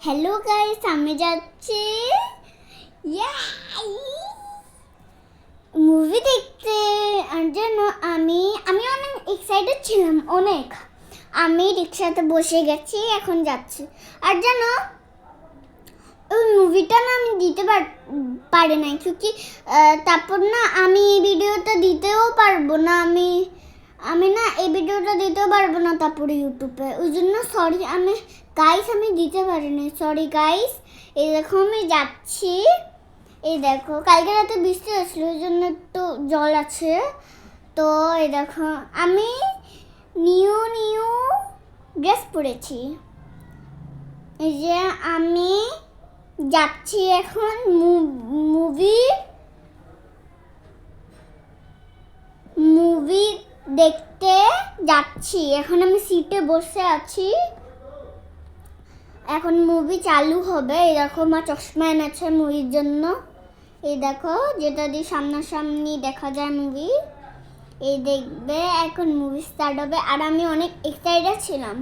Hello guys, আমি যাচ্ছি movie দেখতে। আর জন্য আমি অনেক এক্সাইটেড ছিলাম, অনেক। আমি রিক্সাতে বসে গেছি, এখন যাচ্ছি। আর জানো, ওই মুভিটা না আমি দিতে পারি নাই, ক্योंकि তারপর না আমি এই ভিডিওটা দিতেও পারবো না। আমি না এই ভিডিওটা দিতেও পারবো না তারপরে ইউটিউবে, ওই জন্য সরি। আমি দিতে পারিনি, সরি গাইস। এই দেখো আমি যাচ্ছি। এই দেখো, কালকে রাতে বৃষ্টি হয়েছিল, ওই জন্য একটু জল আছে। তো এই দেখো, আমি নিউ ড্রেস পরেছি। এই যে আমি যাচ্ছি এখন মুভি দেখতে যাচ্ছি। এখন আমি সিটে বসে আছি, এখন মুভি চালু হবে। এই দেখো, মা চশমা এনেছে মুভির জন্য। এই দেখো, যেটা দিয়ে সামনাসামনি দেখা যায় মুভি। এই দেখবে, এখন মুভি স্টার্ট হবে। আর আমি অনেক এক্সাইটেড ছিলাম।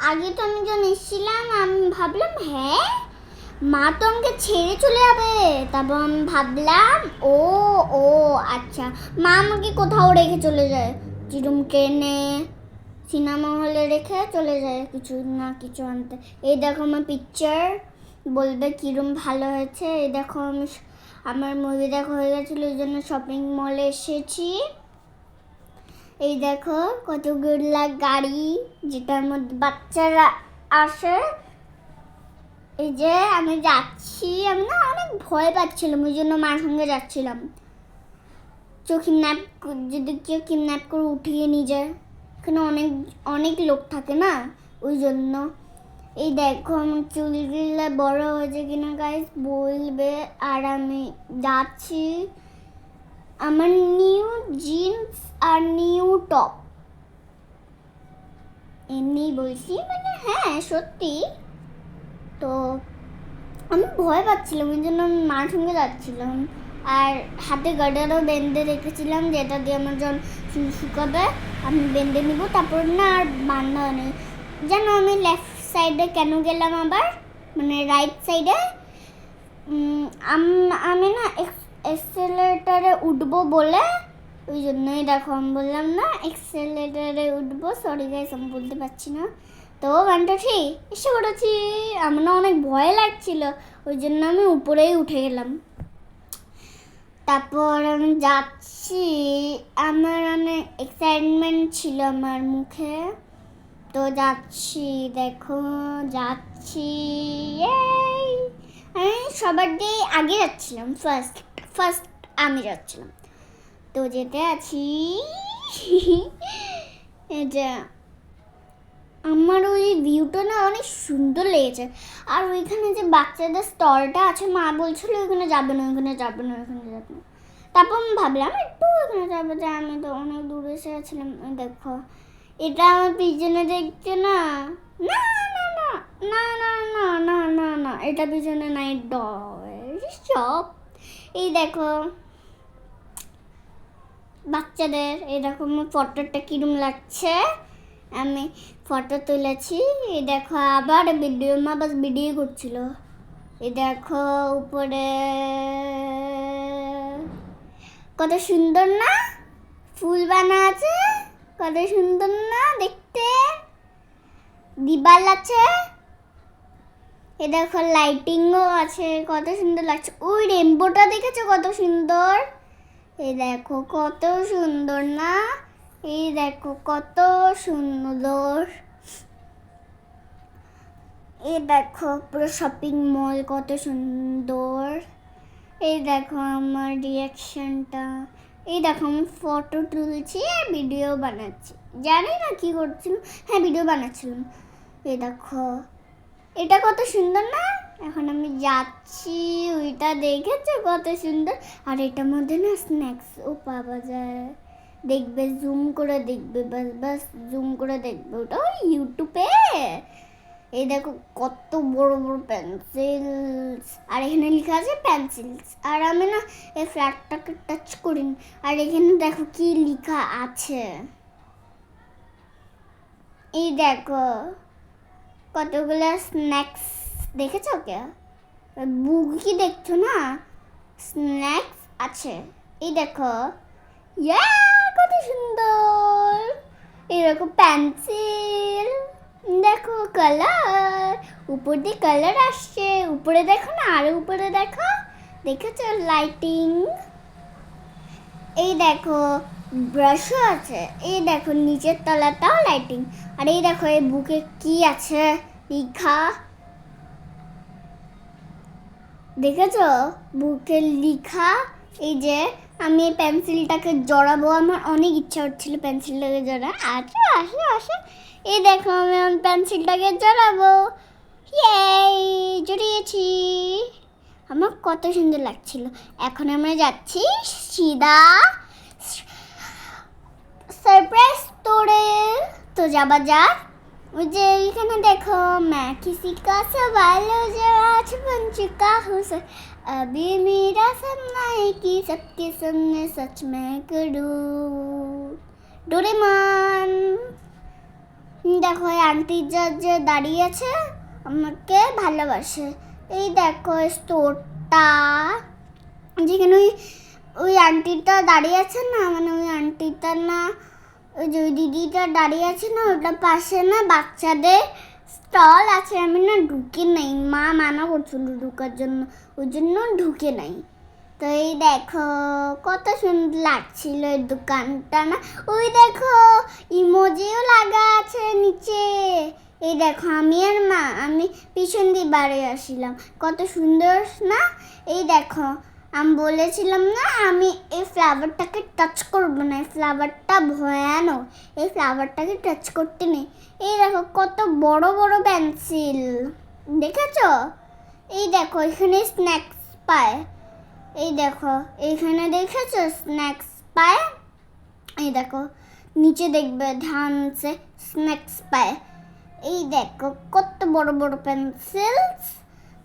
আগে তো আমি যখন এসেছিলাম, আমি ভাবলাম মা তো আমাকে ছেড়ে চলে যাবে। তারপর আমি ভাবলাম ও আচ্ছা, মা আমাকে কোথাও রেখে চলে যায়, যেরকম ট্রেনে, সিনেমা হলে রেখে চলে যায় কিছু না কিছু আনতে। এই দেখো আমার পিকচার, বলবে কিরম ভালো হয়েছে। এই দেখো, আমার মুভি দেখা হয়ে গেছিলো, ওই জন্য শপিং মলে এসেছি। এই দেখো কতগুলা গাড়ি, যেটার মধ্যে বাচ্চারা আসে। এই যে আমি যাচ্ছি, আমি না অনেক ভয় পাচ্ছিলাম, ওই জন্য মার সঙ্গে যাচ্ছিলাম। যদি কেউ কিডন্যাপ করে উঠিয়ে নিয়ে যায়, এখানে অনেক লোক থাকে না, ওই জন্য। এই দেখো আমার চুলগুলো বড় হয়েছে কিনা গাইস বলবে। আর আমি যাচ্ছি, আমার নিউ জিন্স আর নিউ টপ, এমনি বলছি, মানে সত্যি। তো আমি ভয় পাচ্ছিলাম, ওই জন্য আমি মার সঙ্গে যাচ্ছিলাম। আর হাতে গার্ডারও বেঁধে রেখেছিলাম, যেটা দিয়ে আমার যখন চুল শুকাবে আমি বেঁধে নিব। তারপর না আর বাঁধা নেই। যেন আমি লেফট সাইডে কেন গেলাম আবার, মানে রাইট সাইডে। আমি না এক্সেলেটারে উঠবো বলে, ওই জন্যই দেখো আমি বললাম না এক্সেলেটারে উঠবো। সরি গাইস, আমি বলতে পারছি না। তো গানটা ঠিক এসে পড়েছি। আমার না অনেক ভয় লাগছিল, ওই জন্য আমি উপরেই উঠে গেলাম। তারপর আমি যাচ্ছি, আমার অনেক এক্সাইটমেন্ট ছিল আমার মুখে। তো যাচ্ছি, দেখো যাচ্ছি। আমি সবার দিয়ে আগে যাচ্ছিলাম, ফার্স্ট আমি যাচ্ছিলাম। তো যেতে আছি এটা আমার ওই ভিউটা না অনেক সুন্দর লেগেছে। আর ওইখানে যে বাচ্চাদের স্টলটা আছে, মা বলছিল ওইখানে যাবে না। তারপর আমি ভাবলাম একটু ওইখানে যাবে, যে আমি তো অনেক দূরে এসে গেছিলাম। দেখো, এটা আমার পিছনে দেখছে না, না না না না না না না না না এটা পিছনে নাইট সব। এই দেখো বাচ্চাদের, এরকম ফটোটা কিরম লাগছে। আমি ফটো তুলেছি। এই দেখো, আবার মা বাস ভিডিও করছিল। এই দেখো উপরে কত সুন্দর না ফুল বানা আছে, কত সুন্দর না দেখতে, দিবাল আছে। এই দেখো লাইটিংও আছে, কত সুন্দর লাগছে। ওই রেনবোটা দেখেছো কত সুন্দর। এই দেখো কত সুন্দর না, এই দেখো কত সুন্দর। এই দেখো পুরো শপিং মল কত সুন্দর। এই দেখো আমার রিয়াকশনটা। এই দেখো আমি ফটো তুলছি আর ভিডিও বানাচ্ছি, জানি না কি করছিলাম, ভিডিও বানাচ্ছিলাম। এই দেখো এটা কত সুন্দর না। এখন আমি যাচ্ছি, ওইটা দেখেছো কত সুন্দর। আর এটার মধ্যে না স্ন্যাক্সও পাওয়া যায়, দেখবে জুম করে দেখবে, বাস জুম করে দেখবে, ওটা ওই ইউটিউবে। এই দেখো কত বড় বড় পেন্সিলস, আর এখানে লেখা আছে পেন্সিলস। আর আমি না এই ফ্ল্যাটটাকে টাচ করিনি। আর এখানে দেখো কি লেখা আছে, এই দেখো কতগুলো স্ন্যাক্স দেখেছো কে? বুক কি দেখছো না? স্ন্যাক্স আছে, এই দেখো। ইয়া, কত সুন্দর! এরকম পেন্সিল, দেখো কালার, উপর দিয়ে কালার আসছে। উপরে দেখো না, আরো উপরে দেখো, দেখেছো লাইটিং? এই দেখো ব্রাশও আছে, এই দেখো নিচের তলাটাও লাইটিং। আর এই দেখো এই বুকে কি আছে লেখা, দেখেছো? বুকে লেখা। এই যে আমি এই পেন্সিলটাকে জড়াবো, আমার অনেক ইচ্ছা হচ্ছিল পেন্সিলটাকে জড়া। আসো আসো আসো, এই দেখো আমি আমার পেন্সিলটাকে জড়াবো। ইয়েই, জড়িয়েছি। আমার কত সুন্দর লাগছিল। এখন আমরা যাচ্ছি সিধা সারপ্রাইজ স্টোরে। তো যাবা যাক। ওই যে এখানে দেখো, मैं किसी का सवाल जो आज बन चुका हूँ सर, अभी मेरा सपना है कि सबके सामने सच मैं करूँ। ডোরেমন, দেখো এই আন্টি যে দাঁড়িয়ে আছে আমাকে ভালোবাসে। এই দেখো স্টোরটা, যেখানে ওই ওই আন্টিটা দাঁড়িয়ে আছে না, মানে ওই আন্টিটা না, ওই যে ওই দিদিটা দাঁড়িয়ে আছে না, ওটার পাশে না বাচ্চাদের স্টল আছে। আমি না ঢুকে নাই, মা মানা করছিল ঢুকার জন্য, ওই জন্য ঢুকে নাই। তো এই দেখো কত সুন্দর লাগছিল এই দোকানটা না। ওই দেখো ইমোজিও লাগা আছে নিচে। এই দেখো আমি আর মা, আমি পিছন দিয়ে বাড়ি আসছিলাম, কত সুন্দর না। এই দেখো আমি বলেছিলাম না আমি এই ফ্লাওয়ারটাকে টাচ করবো না, এই ফ্লাওয়ারটা ভয়ানক, এই ফ্লাওয়ারটাকে টাচ করতে নেই। এই দেখো কত বড় বড় পেন্সিল, দেখেছো? এই দেখো এখানে স্ন্যাক্স পায়, এই দেখো এইখানে দেখেছো স্ন্যাক্স পায়। এই দেখো নিচে দেখবে ধান সে স্ন্যাক্স পায়। এই দেখো কত বড় বড় পেন্সিল।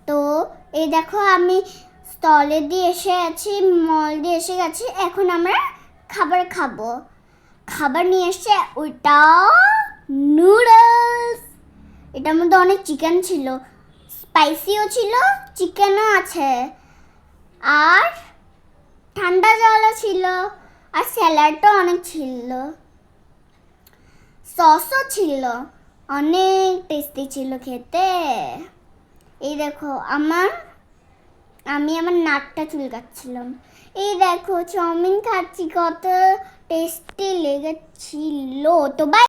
তো এই দেখো আমি স্টলে দিয়ে এসে আছি, মল দিয়ে এসে গেছি। এখন আমরা খাবার খাবো। খাবার নিয়ে এসে ওইটা নুডলস। এটার মধ্যে অনেক চিকেন ছিল, স্পাইসিও ছিল, চিকেনও আছে, আর ঠান্ডা জলও ছিল, আর স্যালাডও অনেক ছিল, সসও ছিল, অনেক টেস্টি ছিল খেতে। এই দেখো আমি আমার নাকটা চুলকাচ্ছিলাম। এই দেখো চাউমিন খাচ্ছি, কত টেস্টি লেগেছিল। তো বাই।